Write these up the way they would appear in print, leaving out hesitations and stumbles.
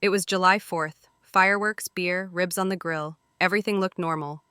It was July 4th. Fireworks, beer, ribs on the grill. Everything looked normal.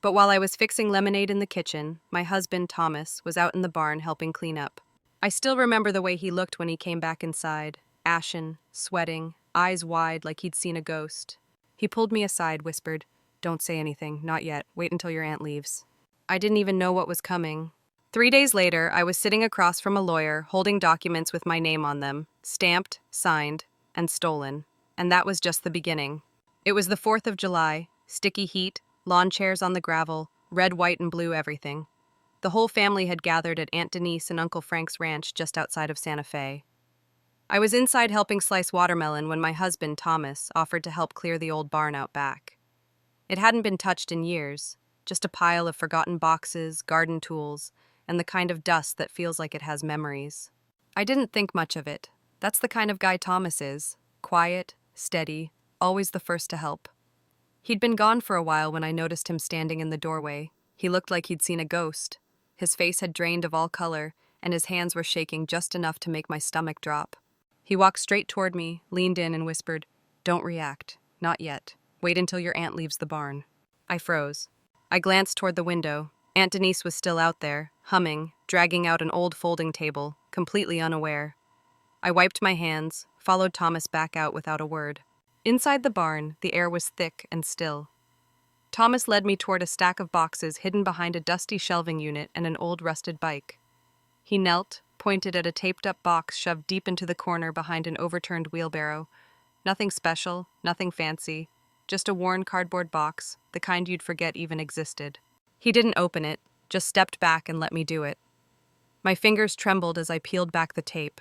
But while I was fixing lemonade in the kitchen, my husband, Thomas, was out in the barn helping clean up. I still remember the way he looked when he came back inside, ashen, sweating, eyes wide like he'd seen a ghost. He pulled me aside, whispered, "Don't say anything, not yet. Wait until your aunt leaves." I didn't even know what was coming. 3 days later, I was sitting across from a lawyer, holding documents with my name on them, stamped, signed, and stolen. And that was just the beginning. It was the 4th of July, sticky heat, lawn chairs on the gravel, red, white, and blue everything. The whole family had gathered at Aunt Denise and Uncle Frank's ranch just outside of Santa Fe. I was inside helping slice watermelon when my husband, Thomas, offered to help clear the old barn out back. It hadn't been touched in years, just a pile of forgotten boxes, garden tools, and the kind of dust that feels like it has memories. I didn't think much of it. That's the kind of guy Thomas is. Quiet, steady, always the first to help. He'd been gone for a while when I noticed him standing in the doorway. He looked like he'd seen a ghost. His face had drained of all color, and his hands were shaking just enough to make my stomach drop. He walked straight toward me, leaned in, and whispered, "Don't react. Not yet. Wait until your aunt leaves the barn." I froze. I glanced toward the window. Aunt Denise was still out there, humming, dragging out an old folding table, completely unaware. I wiped my hands, followed Thomas back out without a word. Inside the barn, the air was thick and still. Thomas led me toward a stack of boxes hidden behind a dusty shelving unit and an old rusted bike. He knelt, pointed at a taped-up box shoved deep into the corner behind an overturned wheelbarrow. Nothing special, nothing fancy, just a worn cardboard box, the kind you'd forget even existed. He didn't open it, just stepped back and let me do it. My fingers trembled as I peeled back the tape.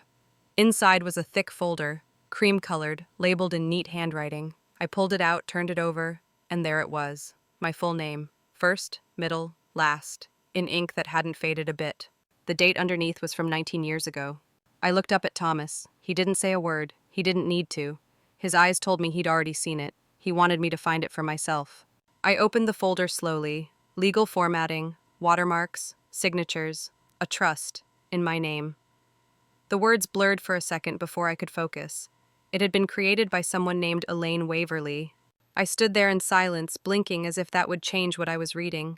Inside was a thick folder, cream-colored, labeled in neat handwriting. I pulled it out, turned it over, and there it was. My full name. First, middle, last, in ink that hadn't faded a bit. The date underneath was from 19 years ago. I looked up at Thomas. He didn't say a word. He didn't need to. His eyes told me he'd already seen it. He wanted me to find it for myself. I opened the folder slowly. Legal formatting, watermarks, signatures, a trust, in my name. The words blurred for a second before I could focus. It had been created by someone named Elaine Waverly. I stood there in silence, blinking as if that would change what I was reading.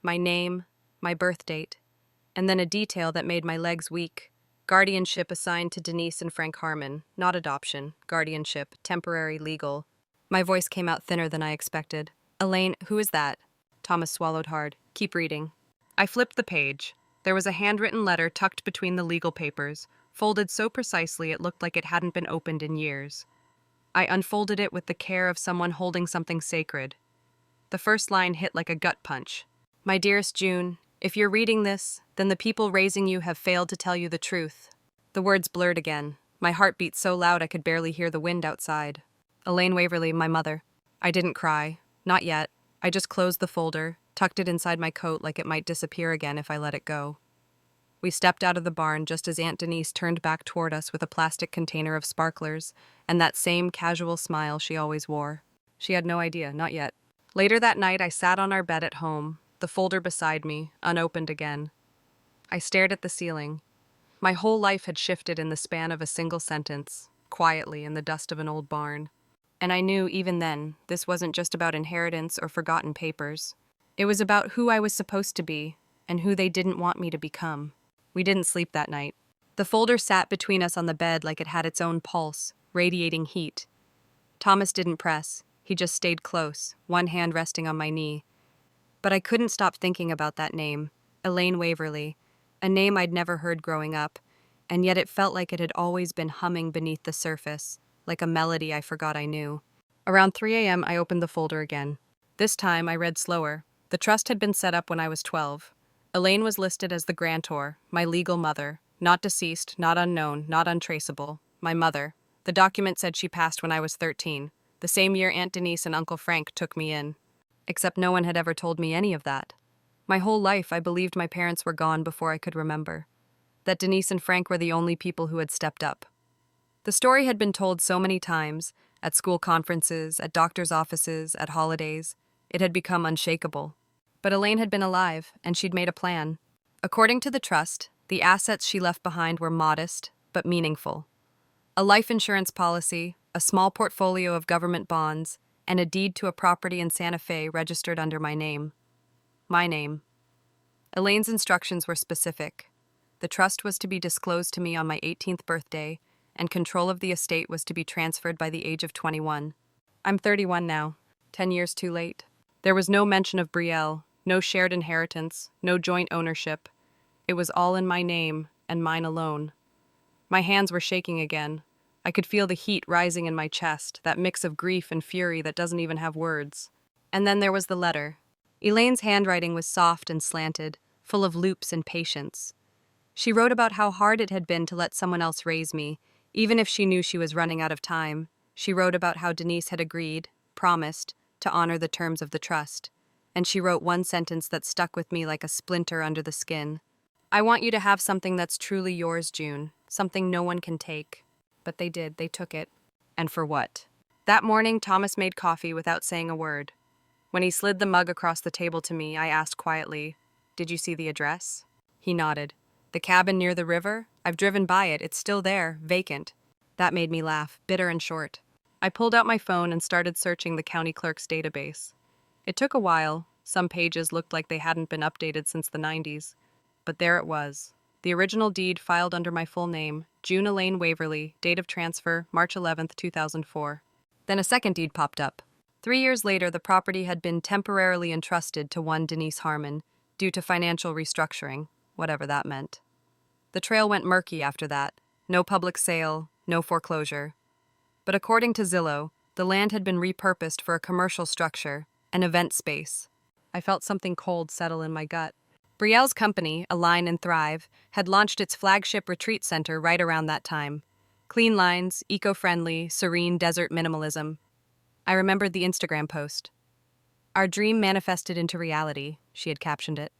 My name, my birth date, and then a detail that made my legs weak. Guardianship assigned to Denise and Frank Harmon, not adoption, guardianship, temporary, legal. My voice came out thinner than I expected. "Elaine, who is that?" Thomas swallowed hard. "Keep reading." I flipped the page. There was a handwritten letter tucked between the legal papers, folded so precisely it looked like it hadn't been opened in years. I unfolded it with the care of someone holding something sacred. The first line hit like a gut punch. "My dearest June, if you're reading this, then the people raising you have failed to tell you the truth." The words blurred again. My heart beat so loud I could barely hear the wind outside. Elaine Waverly, my mother. I didn't cry. Not yet. I just closed the folder, tucked it inside my coat like it might disappear again if I let it go. We stepped out of the barn just as Aunt Denise turned back toward us with a plastic container of sparklers and that same casual smile she always wore. She had no idea, not yet. Later that night, I sat on our bed at home, the folder beside me, unopened again. I stared at the ceiling. My whole life had shifted in the span of a single sentence, quietly in the dust of an old barn. And I knew, even then, this wasn't just about inheritance or forgotten papers. It was about who I was supposed to be and who they didn't want me to become. We didn't sleep that night. The folder sat between us on the bed like it had its own pulse, radiating heat. Thomas didn't press. He just stayed close, one hand resting on my knee. But I couldn't stop thinking about that name, Elaine Waverly, a name I'd never heard growing up, and yet it felt like it had always been humming beneath the surface, like a melody I forgot I knew. Around 3 a.m., I opened the folder again. This time, I read slower. The trust had been set up when I was 12. Elaine was listed as the grantor, my legal mother, not deceased, not unknown, not untraceable, my mother. The document said she passed when I was 13, the same year Aunt Denise and Uncle Frank took me in. Except no one had ever told me any of that. My whole life, I believed my parents were gone before I could remember. That Denise and Frank were the only people who had stepped up. The story had been told so many times, at school conferences, at doctors' offices, at holidays. It had become unshakable. But Elaine had been alive, and she'd made a plan. According to the trust, the assets she left behind were modest, but meaningful. A life insurance policy, a small portfolio of government bonds, and a deed to a property in Santa Fe registered under my name. My name. Elaine's instructions were specific. The trust was to be disclosed to me on my 18th birthday, and control of the estate was to be transferred by the age of 21. I'm 31 now, 10 years too late. There was no mention of Betrayal, no shared inheritance, no joint ownership. It was all in my name, and mine alone. My hands were shaking again. I could feel the heat rising in my chest, that mix of grief and fury that doesn't even have words. And then there was the letter. Elaine's handwriting was soft and slanted, full of loops and patience. She wrote about how hard it had been to let someone else raise me, even if she knew she was running out of time. She wrote about how Denise had agreed, promised, to honor the terms of the trust. And she wrote one sentence that stuck with me like a splinter under the skin. I want you to have something that's truly yours, June, something no one can take. But they did, they took it. And for what? That morning, Thomas made coffee without saying a word. When he slid the mug across the table to me, I asked quietly, "Did you see the address?" He nodded. "The cabin near the river? I've driven by it. It's still there, vacant." That made me laugh, bitter and short. I pulled out my phone and started searching the county clerk's database. It took a while. Some pages looked like they hadn't been updated since the 90s. But there it was. The original deed filed under my full name, June Elaine Waverly, date of transfer, March 11th, 2004. Then a second deed popped up. 3 years later, the property had been temporarily entrusted to one Denise Harmon, due to financial restructuring, whatever that meant. The trail went murky after that. No public sale, no foreclosure. But according to Zillow, the land had been repurposed for a commercial structure, an event space. I felt something cold settle in my gut. Betrayal's company, Align and Thrive, had launched its flagship retreat center right around that time. Clean lines, eco-friendly, serene desert minimalism. I remembered the Instagram post. "Our dream manifested into reality," she had captioned it.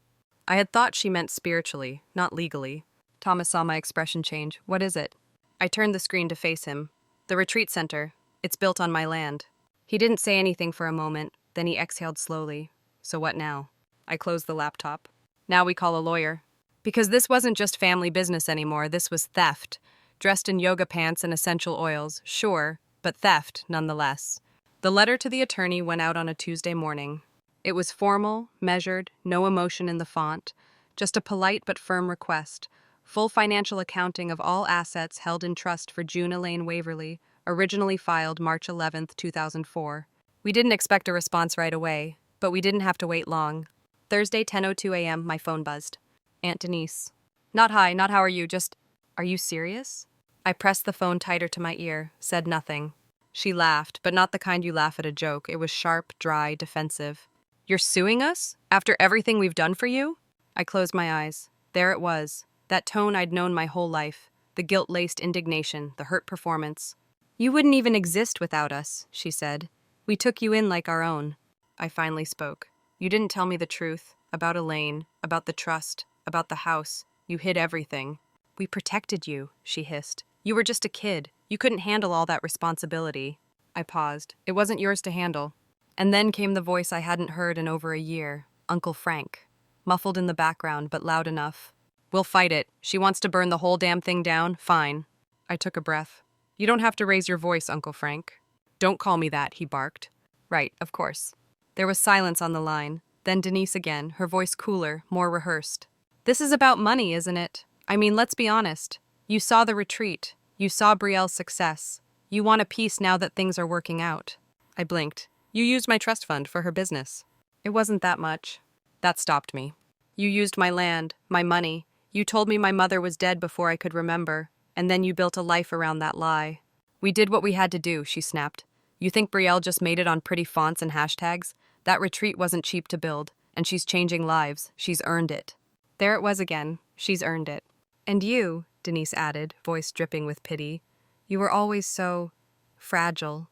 I had thought she meant spiritually, not legally. Thomas saw my expression change. "What is it?" I turned the screen to face him. "The retreat center. It's built on my land." He didn't say anything for a moment, then he exhaled slowly. "So what now?" I closed the laptop. "Now we call a lawyer." Because this wasn't just family business anymore, this was theft. Dressed in yoga pants and essential oils, sure, but theft nonetheless. The letter to the attorney went out on a Tuesday morning. It was formal, measured, no emotion in the font, just a polite but firm request. Full financial accounting of all assets held in trust for June Elaine Waverly, originally filed March 11th, 2004. We didn't expect a response right away, but we didn't have to wait long. Thursday, 10:02 a.m., my phone buzzed. "Aunt Denise." "Not hi, not how are you, just, are you serious?" I pressed the phone tighter to my ear, said nothing. She laughed, but not the kind you laugh at a joke. It was sharp, dry, defensive. "You're suing us? After everything we've done for you?" I closed my eyes. There it was. That tone I'd known my whole life. The guilt-laced indignation, the hurt performance. "You wouldn't even exist without us," she said. "We took you in like our own." I finally spoke. "You didn't tell me the truth. About Elaine, about the trust, about the house. You hid everything." "We protected you," she hissed. "You were just a kid. You couldn't handle all that responsibility." I paused. "It wasn't yours to handle." And then came the voice I hadn't heard in over a year, Uncle Frank. Muffled in the background, but loud enough. "We'll fight it. She wants to burn the whole damn thing down? Fine." I took a breath. "You don't have to raise your voice, Uncle Frank." "Don't call me that," he barked. "Right, of course." There was silence on the line. Then Denise again, her voice cooler, more rehearsed. "This is about money, isn't it? I mean, let's be honest. You saw the retreat. You saw Betrayal's success. You want a piece now that things are working out." I blinked. "You used my trust fund for her business." "It wasn't that much." That stopped me. "You used my land, my money. You told me my mother was dead before I could remember, and then you built a life around that lie." "We did what we had to do," she snapped. "You think Betrayal just made it on pretty fonts and hashtags? That retreat wasn't cheap to build, and she's changing lives. She's earned it." There it was again. She's earned it. "And you," Denise added, voice dripping with pity, "you were always so fragile.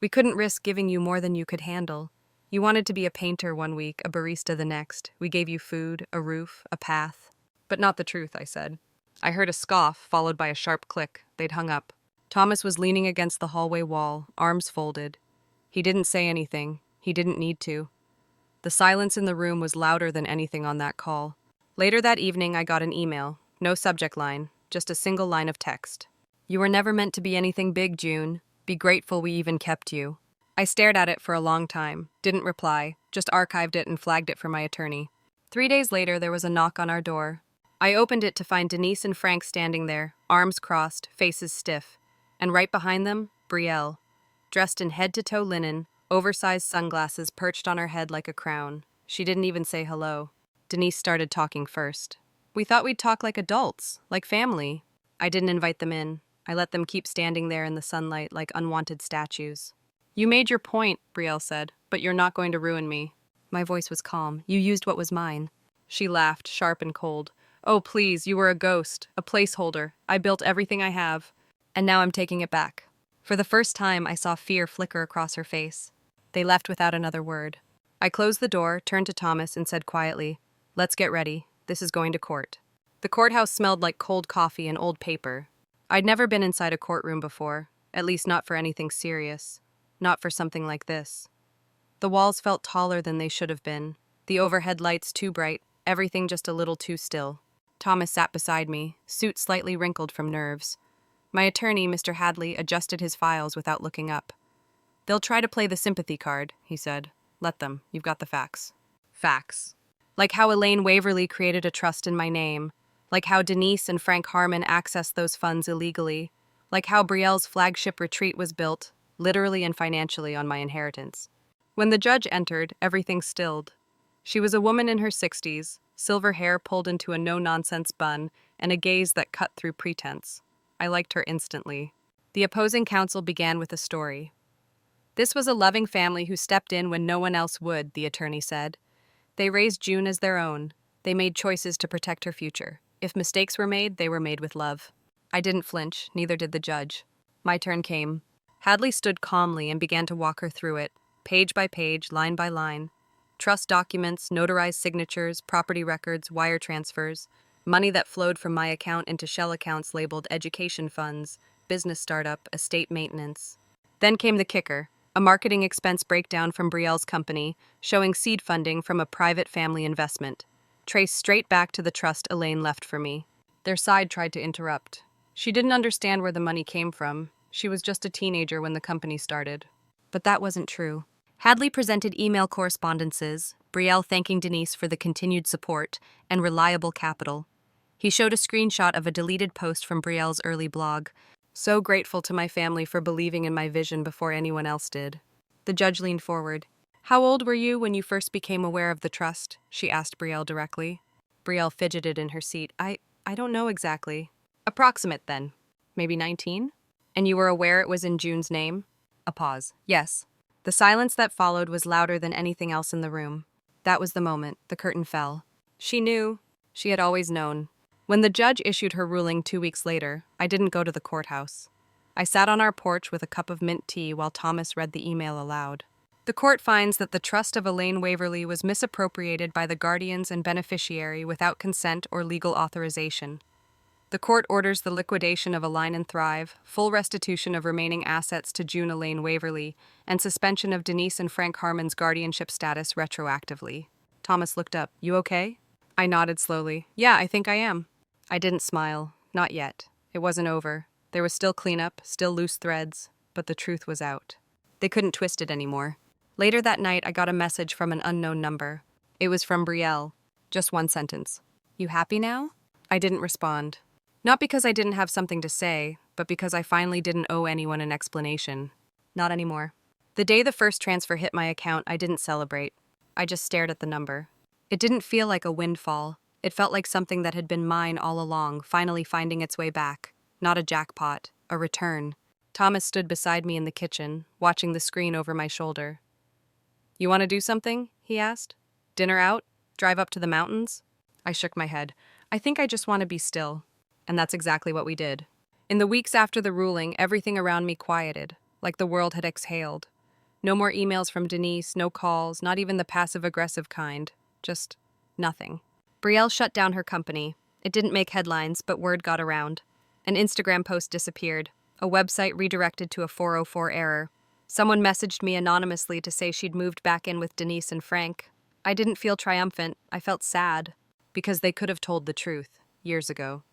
We couldn't risk giving you more than you could handle. You wanted to be a painter one week, a barista the next. We gave you food, a roof, a path." "But not the truth," I said. I heard a scoff, followed by a sharp click. They'd hung up. Thomas was leaning against the hallway wall, arms folded. He didn't say anything. He didn't need to. The silence in the room was louder than anything on that call. Later that evening, I got an email. No subject line, just a single line of text. "You were never meant to be anything big, June. Be grateful we even kept you. I stared at it for a long time, didn't reply, just archived it and flagged it for my attorney. 3 days later, there was a knock on our door. I opened it to find Denise and Frank standing there, arms crossed, faces stiff. And right behind them, Brielle, dressed in head-to-toe linen, oversized sunglasses perched on her head like a crown. She didn't even say hello. Denise started talking first. We thought we'd talk like adults, like family. I didn't invite them in. I let them keep standing there in the sunlight like unwanted statues. You made your point, Brielle said, but you're not going to ruin me. My voice was calm. You used what was mine. She laughed, sharp and cold. Oh, please, you were a ghost, a placeholder. I built everything I have. And now I'm taking it back. For the first time, I saw fear flicker across her face. They left without another word. I closed the door, turned to Thomas, and said quietly, Let's get ready. This is going to court. The courthouse smelled like cold coffee and old paper. I'd never been inside a courtroom before, at least not for anything serious. Not for something like this. The walls felt taller than they should have been. The overhead lights too bright, everything just a little too still. Thomas sat beside me, suit slightly wrinkled from nerves. My attorney, Mr. Hadley, adjusted his files without looking up. They'll try to play the sympathy card, he said. Let them. You've got the facts. Facts. Like how Elaine Waverly created a trust in my name. Like how Denise and Frank Harmon accessed those funds illegally. Like how Brielle's flagship retreat was built, literally and financially, on my inheritance. When the judge entered, everything stilled. She was a woman in her 60s, silver hair pulled into a no-nonsense bun, and a gaze that cut through pretense. I liked her instantly. The opposing counsel began with a story. This was a loving family who stepped in when no one else would, the attorney said. They raised June as their own. They made choices to protect her future. If mistakes were made, they were made with love. I didn't flinch, neither did the judge. My turn came. Hadley stood calmly and began to walk her through it, page by page, line by line. Trust documents, notarized signatures, property records, wire transfers, money that flowed from my account into shell accounts labeled education funds, business startup, estate maintenance. Then came the kicker, a marketing expense breakdown from Brielle's company, showing seed funding from a private family investment, traced straight back to the trust Elaine left for me. Their side tried to interrupt. She didn't understand where the money came from. She was just a teenager when the company started. But that wasn't true. Hadley presented email correspondences, Brielle thanking Denise for the continued support, and reliable capital. He showed a screenshot of a deleted post from Brielle's early blog. So grateful to my family for believing in my vision before anyone else did. The judge leaned forward. How old were you when you first became aware of the trust? She asked Brielle directly. Brielle fidgeted in her seat. I don't know exactly. Approximate, then. Maybe 19? And you were aware it was in June's name? A pause. Yes. The silence that followed was louder than anything else in the room. That was the moment. The curtain fell. She knew. She had always known. When the judge issued her ruling 2 weeks later, I didn't go to the courthouse. I sat on our porch with a cup of mint tea while Thomas read the email aloud. The court finds that the trust of Elaine Waverly was misappropriated by the guardians and beneficiary without consent or legal authorization. The court orders the liquidation of Align and Thrive, full restitution of remaining assets to June Elaine Waverly, and suspension of Denise and Frank Harmon's guardianship status retroactively. Thomas looked up. You okay? I nodded slowly. Yeah, I think I am. I didn't smile. Not yet. It wasn't over. There was still cleanup, still loose threads, but the truth was out. They couldn't twist it anymore. Later that night, I got a message from an unknown number. It was from Brielle. Just one sentence. You happy now? I didn't respond. Not because I didn't have something to say, but because I finally didn't owe anyone an explanation. Not anymore. The day the first transfer hit my account, I didn't celebrate. I just stared at the number. It didn't feel like a windfall. It felt like something that had been mine all along, finally finding its way back. Not a jackpot, a return. Thomas stood beside me in the kitchen, watching the screen over my shoulder. You want to do something? He asked. Dinner out? Drive up to the mountains? I shook my head. I think I just want to be still. And that's exactly what we did. In the weeks after the ruling, everything around me quieted, like the world had exhaled. No more emails from Denise, no calls, not even the passive-aggressive kind. Just nothing. Brielle shut down her company. It didn't make headlines, but word got around. An Instagram post disappeared. A website redirected to a 404 error. Someone messaged me anonymously to say she'd moved back in with Denise and Frank. I didn't feel triumphant. I felt sad. Because they could have told the truth, years ago.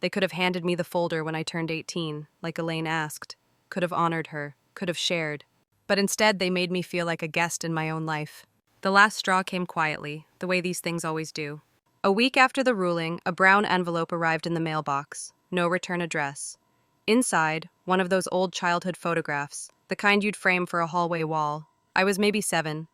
They could have handed me the folder when I turned 18, like Elaine asked. could have honored her, could have shared. But instead, they made me feel like a guest in my own life. The last straw came quietly, the way these things always do. A week after the ruling, a brown envelope arrived in the mailbox. No return address. Inside, one of those old childhood photographs, the kind you'd frame for a hallway wall. I was maybe 7,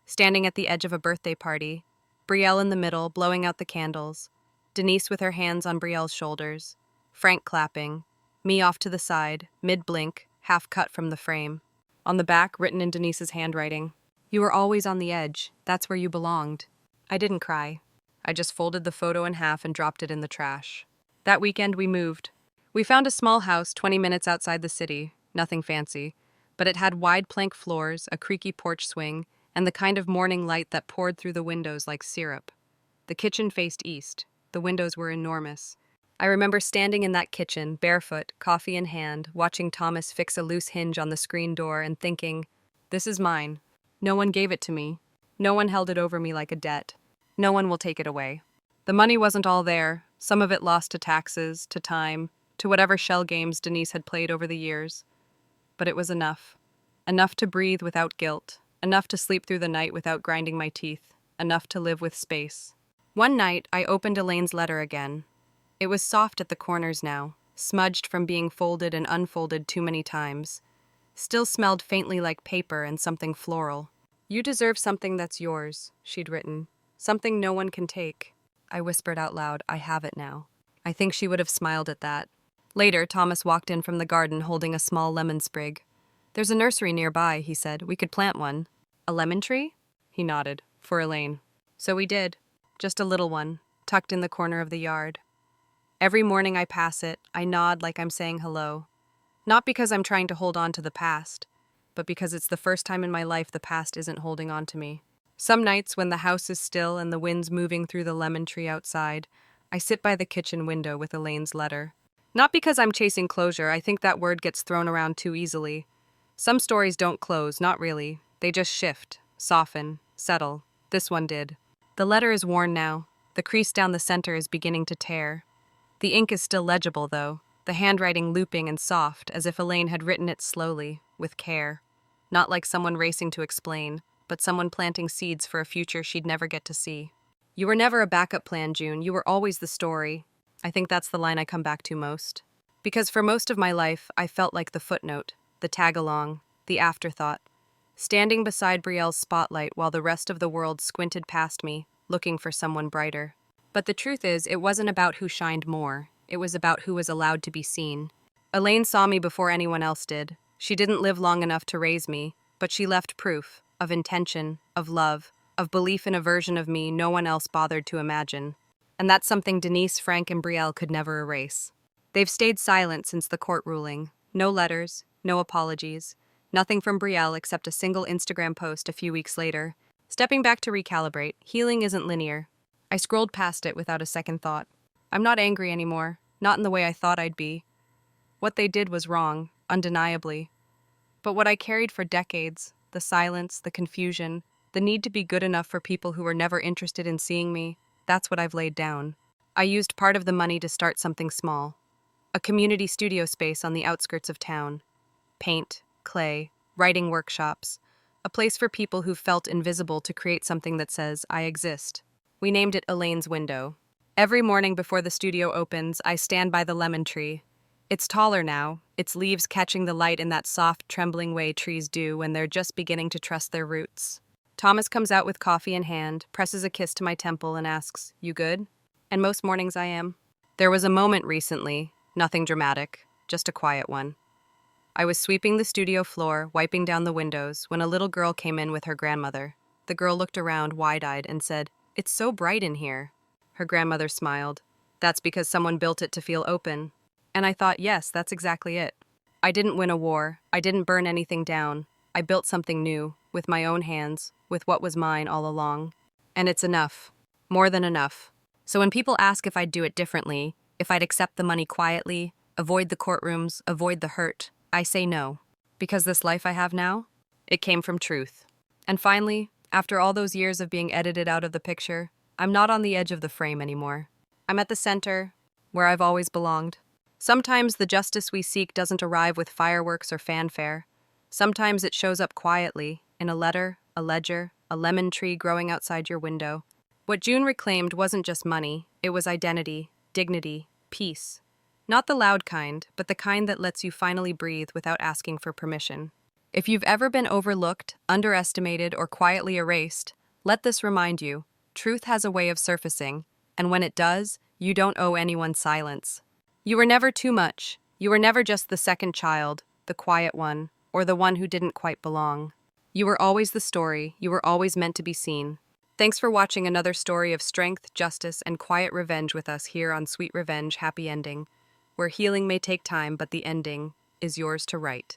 standing at the edge of a birthday party, Brielle in the middle, blowing out the candles, Denise with her hands on Brielle's shoulders, Frank clapping, me off to the side, mid-blink, half cut from the frame. On the back, written in Denise's handwriting, "You were always on the edge. That's where you belonged." I didn't cry. I just folded the photo in half and dropped it in the trash. That weekend, we moved. We found a small house 20 minutes outside the city, nothing fancy, but it had wide plank floors, a creaky porch swing, and the kind of morning light that poured through the windows like syrup. The kitchen faced east. The windows were enormous. I remember standing in that kitchen, barefoot, coffee in hand, watching Thomas fix a loose hinge on the screen door and thinking, this is mine. No one gave it to me. No one held it over me like a debt. No one will take it away. The money wasn't all there, some of it lost to taxes, to time, to whatever shell games Denise had played over the years. But it was enough. Enough to breathe without guilt. Enough to sleep through the night without grinding my teeth. Enough to live with space. One night, I opened Elaine's letter again. It was soft at the corners now, smudged from being folded and unfolded too many times. Still smelled faintly like paper and something floral. "You deserve something that's yours," she'd written. "Something no one can take." I whispered out loud, "I have it now." I think she would have smiled at that. Later, Thomas walked in from the garden holding a small lemon sprig. "There's a nursery nearby," he said. "We could plant one." "A lemon tree?" He nodded. "For Elaine." So we did. Just a little one, tucked in the corner of the yard. Every morning I pass it, I nod like I'm saying hello. Not because I'm trying to hold on to the past, but because it's the first time in my life the past isn't holding on to me. Some nights when the house is still and the wind's moving through the lemon tree outside, I sit by the kitchen window with Elaine's letter. Not because I'm chasing closure, I think that word gets thrown around too easily. Some stories don't close, not really. They just shift, soften, settle. This one did. The letter is worn now. The crease down the center is beginning to tear. The ink is still legible, though, the handwriting looping and soft, as if Elaine had written it slowly, with care. Not like someone racing to explain, but someone planting seeds for a future she'd never get to see. "You were never a backup plan, June. You were always the story." I think that's the line I come back to most. Because for most of my life, I felt like the footnote, the tag-along, the afterthought. Standing beside Brielle's spotlight while the rest of the world squinted past me, looking for someone brighter. But the truth is, it wasn't about who shined more. It was about who was allowed to be seen. Elaine saw me before anyone else did. She didn't live long enough to raise me, but she left proof, of intention, of love, of belief in a version of me no one else bothered to imagine. And that's something Denise, Frank, and Brielle could never erase. They've stayed silent since the court ruling. No letters, no apologies, nothing from Brielle except a single Instagram post a few weeks later. Stepping back to recalibrate, healing isn't linear. I scrolled past it without a second thought. I'm not angry anymore, not in the way I thought I'd be. What they did was wrong, undeniably. But what I carried for decades, the silence, the confusion, the need to be good enough for people who were never interested in seeing me, that's what I've laid down. I used part of the money to start something small. A community studio space on the outskirts of town. Paint, clay, writing workshops. A place for people who felt invisible to create something that says, I exist. We named it Elaine's Window. Every morning before the studio opens, I stand by the lemon tree. It's taller now, its leaves catching the light in that soft, trembling way trees do when they're just beginning to trust their roots. Thomas comes out with coffee in hand, presses a kiss to my temple, and asks, "You good?" And most mornings I am. There was a moment recently, nothing dramatic, just a quiet one. I was sweeping the studio floor, wiping down the windows, when a little girl came in with her grandmother. The girl looked around wide-eyed and said, "It's so bright in here." Her grandmother smiled. "That's because someone built it to feel open." And I thought, yes, that's exactly it. I didn't win a war. I didn't burn anything down. I built something new, with my own hands, with what was mine all along. And it's enough. More than enough. So when people ask if I'd do it differently, if I'd accept the money quietly, avoid the courtrooms, avoid the hurt, I say no. Because this life I have now, it came from truth. And finally, after all those years of being edited out of the picture, I'm not on the edge of the frame anymore. I'm at the center, where I've always belonged. Sometimes the justice we seek doesn't arrive with fireworks or fanfare. Sometimes it shows up quietly, in a letter, a ledger, a lemon tree growing outside your window. What June reclaimed wasn't just money, it was identity, dignity, peace. Not the loud kind, but the kind that lets you finally breathe without asking for permission. If you've ever been overlooked, underestimated, or quietly erased, let this remind you, truth has a way of surfacing, and when it does, you don't owe anyone silence. You were never too much. You were never just the second child, the quiet one, or the one who didn't quite belong. You were always the story. You were always meant to be seen. Thanks for watching another story of strength, justice, and quiet revenge with us here on Sweet Revenge Happy Ending, where healing may take time, but the ending is yours to write.